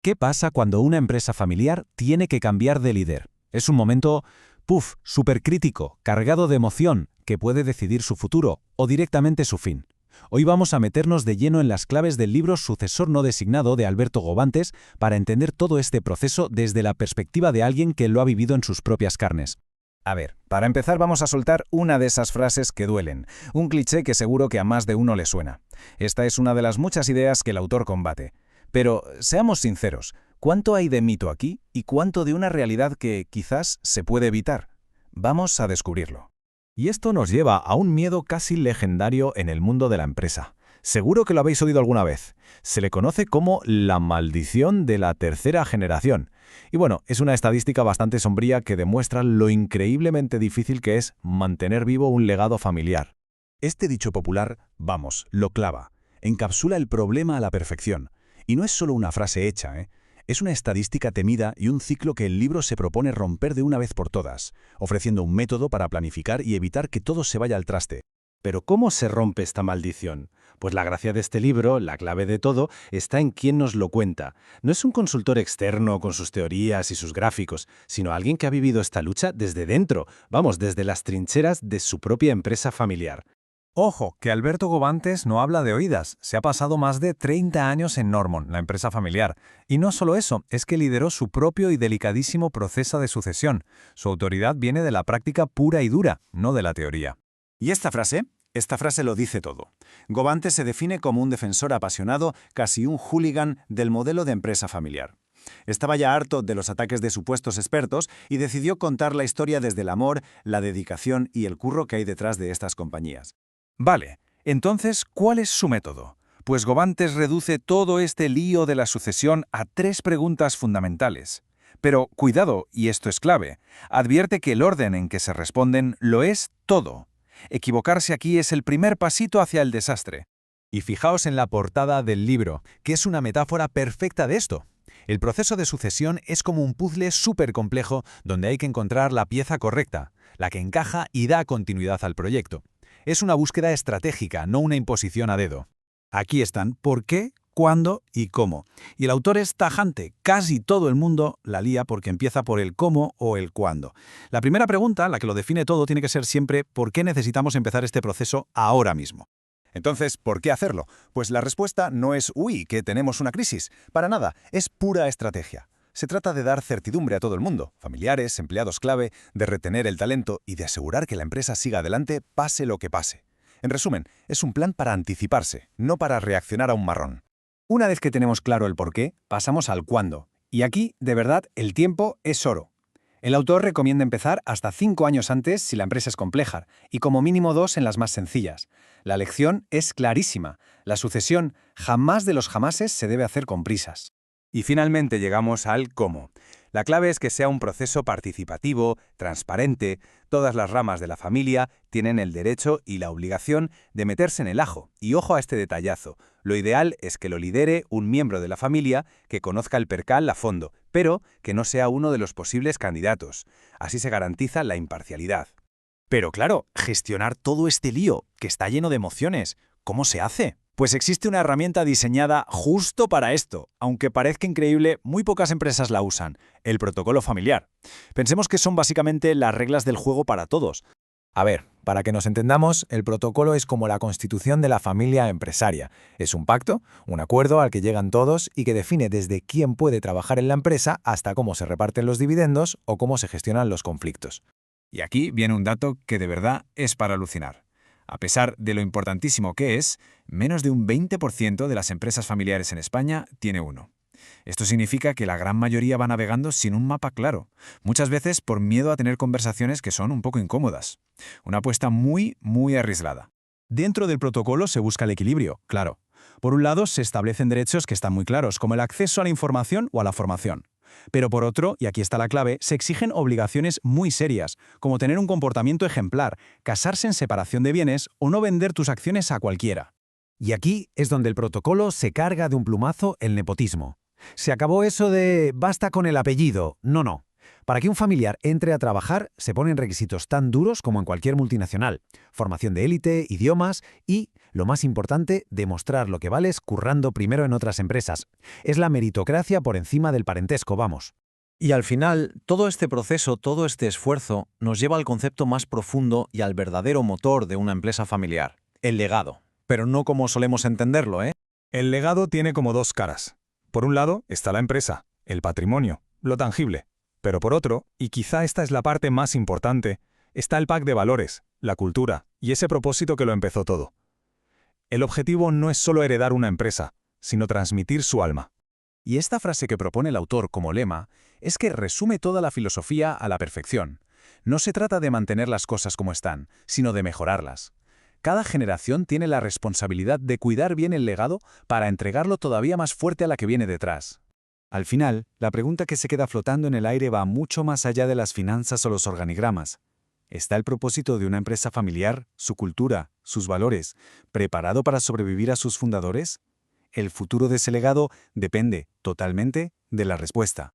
¿Qué pasa cuando una empresa familiar tiene que cambiar de líder? Es un momento, súper crítico, cargado de emoción, que puede decidir su futuro o directamente su fin. Hoy vamos a meternos de lleno en las claves del libro Sucesor no designado de Alberto Gobantes para entender todo este proceso desde la perspectiva de alguien que lo ha vivido en sus propias carnes. A ver, para empezar vamos a soltar una de esas frases que duelen, un cliché que seguro que a más de uno le suena. Esta es una de las muchas ideas que el autor combate. Pero, seamos sinceros, ¿cuánto hay de mito aquí y cuánto de una realidad que, quizás, se puede evitar? Vamos a descubrirlo. Y esto nos lleva a un miedo casi legendario en el mundo de la empresa. Seguro que lo habéis oído alguna vez. Se le conoce como la maldición de la tercera generación. Y bueno, es una estadística bastante sombría que demuestra lo increíblemente difícil que es mantener vivo un legado familiar. Este dicho popular, vamos, lo clava, encapsula el problema a la perfección. Y no es solo una frase hecha, es una estadística temida y un ciclo que el libro se propone romper de una vez por todas, ofreciendo un método para planificar y evitar que todo se vaya al traste. Pero ¿cómo se rompe esta maldición? Pues la gracia de este libro, la clave de todo, está en quién nos lo cuenta. No es un consultor externo con sus teorías y sus gráficos, sino alguien que ha vivido esta lucha desde dentro, vamos, desde las trincheras de su propia empresa familiar. Ojo, que Alberto Gobantes no habla de oídas. Se ha pasado más de 30 años en Normon, la empresa familiar. Y no solo eso, es que lideró su propio y delicadísimo proceso de sucesión. Su autoridad viene de la práctica pura y dura, no de la teoría. ¿Y esta frase? Esta frase lo dice todo. Gobantes se define como un defensor apasionado, casi un hooligan del modelo de empresa familiar. Estaba ya harto de los ataques de supuestos expertos y decidió contar la historia desde el amor, la dedicación y el curro que hay detrás de estas compañías. Vale, entonces, ¿cuál es su método? Pues Gobantes reduce todo este lío de la sucesión a 3 preguntas fundamentales. Pero, cuidado, y esto es clave, advierte que el orden en que se responden lo es todo. Equivocarse aquí es el primer pasito hacia el desastre. Y fijaos en la portada del libro, que es una metáfora perfecta de esto. El proceso de sucesión es como un puzzle súper complejo donde hay que encontrar la pieza correcta, la que encaja y da continuidad al proyecto. Es una búsqueda estratégica, no una imposición a dedo. Aquí están por qué, cuándo y cómo. Y el autor es tajante. Casi todo el mundo la lía porque empieza por el cómo o el cuándo. La primera pregunta, la que lo define todo, tiene que ser siempre ¿por qué necesitamos empezar este proceso ahora mismo? Entonces, ¿por qué hacerlo? Pues la respuesta no es «uy, que tenemos una crisis». Para nada, es pura estrategia. Se trata de dar certidumbre a todo el mundo, familiares, empleados clave, de retener el talento y de asegurar que la empresa siga adelante pase lo que pase. En resumen, es un plan para anticiparse, no para reaccionar a un marrón. Una vez que tenemos claro el porqué, pasamos al cuándo. Y aquí, de verdad, el tiempo es oro. El autor recomienda empezar hasta 5 años antes si la empresa es compleja, y como mínimo 2 en las más sencillas. La lección es clarísima. La sucesión, jamás de los jamases, se debe hacer con prisas. Y finalmente llegamos al cómo. La clave es que sea un proceso participativo, transparente. Todas las ramas de la familia tienen el derecho y la obligación de meterse en el ajo. Y ojo a este detallazo. Lo ideal es que lo lidere un miembro de la familia que conozca el percal a fondo, pero que no sea uno de los posibles candidatos. Así se garantiza la imparcialidad. Pero claro, gestionar todo este lío, que está lleno de emociones, ¿cómo se hace? Pues existe una herramienta diseñada justo para esto. Aunque parezca increíble, muy pocas empresas la usan: el protocolo familiar. Pensemos que son básicamente las reglas del juego para todos. A ver, para que nos entendamos, el protocolo es como la constitución de la familia empresaria. Es un pacto, un acuerdo al que llegan todos y que define desde quién puede trabajar en la empresa hasta cómo se reparten los dividendos o cómo se gestionan los conflictos. Y aquí viene un dato que de verdad es para alucinar. A pesar de lo importantísimo que es, menos de un 20% de las empresas familiares en España tiene uno. Esto significa que la gran mayoría va navegando sin un mapa claro, muchas veces por miedo a tener conversaciones que son un poco incómodas. Una apuesta muy arriesgada. Dentro del protocolo se busca el equilibrio, claro. Por un lado, se establecen derechos que están muy claros, como el acceso a la información o a la formación. Pero por otro, y aquí está la clave, se exigen obligaciones muy serias, como tener un comportamiento ejemplar, casarse en separación de bienes o no vender tus acciones a cualquiera. Y aquí es donde el protocolo se carga de un plumazo el nepotismo. Se acabó eso de «basta con el apellido». No. Para que un familiar entre a trabajar, se ponen requisitos tan duros como en cualquier multinacional. Formación de élite, idiomas y, lo más importante, demostrar lo que vales currando primero en otras empresas. Es la meritocracia por encima del parentesco, vamos. Y al final, todo este proceso, todo este esfuerzo, nos lleva al concepto más profundo y al verdadero motor de una empresa familiar, el legado. Pero no como solemos entenderlo, ¿eh? El legado tiene como dos caras. Por un lado está la empresa, el patrimonio, lo tangible. Pero por otro, y quizá esta es la parte más importante, está el pack de valores, la cultura y ese propósito que lo empezó todo. El objetivo no es solo heredar una empresa, sino transmitir su alma. Y esta frase que propone el autor como lema es que resume toda la filosofía a la perfección. No se trata de mantener las cosas como están, sino de mejorarlas. Cada generación tiene la responsabilidad de cuidar bien el legado para entregarlo todavía más fuerte a la que viene detrás. Al final, la pregunta que se queda flotando en el aire va mucho más allá de las finanzas o los organigramas. ¿Está el propósito de una empresa familiar, su cultura, sus valores, preparado para sobrevivir a sus fundadores? El futuro de ese legado depende, totalmente, de la respuesta.